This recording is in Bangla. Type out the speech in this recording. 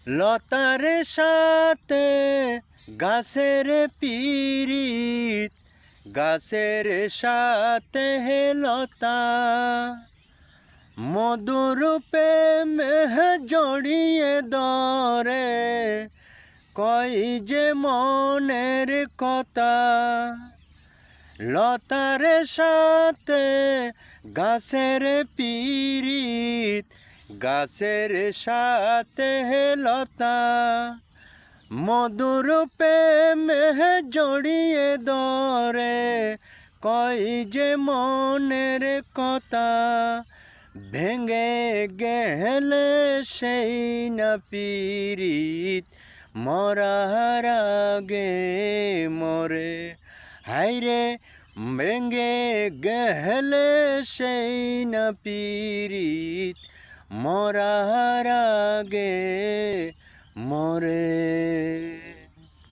লতার সাথে গাছের পিরিত, গাছের সাথে হে লতা, মধুরূপে মেহ জড়িয়ে ধরে, কই যে মনের কথা। লতার সাথে গাছের পিরিত, গাছের সাথে হে লতা, মধুরূপে মেহ জড়িয়ে ধরে, কই যে মনের কথা। ভেঙে গেলে সেই না পিরিত, মরার আগে মরে। হাইরে ভেঙে গেলে সেই না পিরিত, মরার আগে মরে।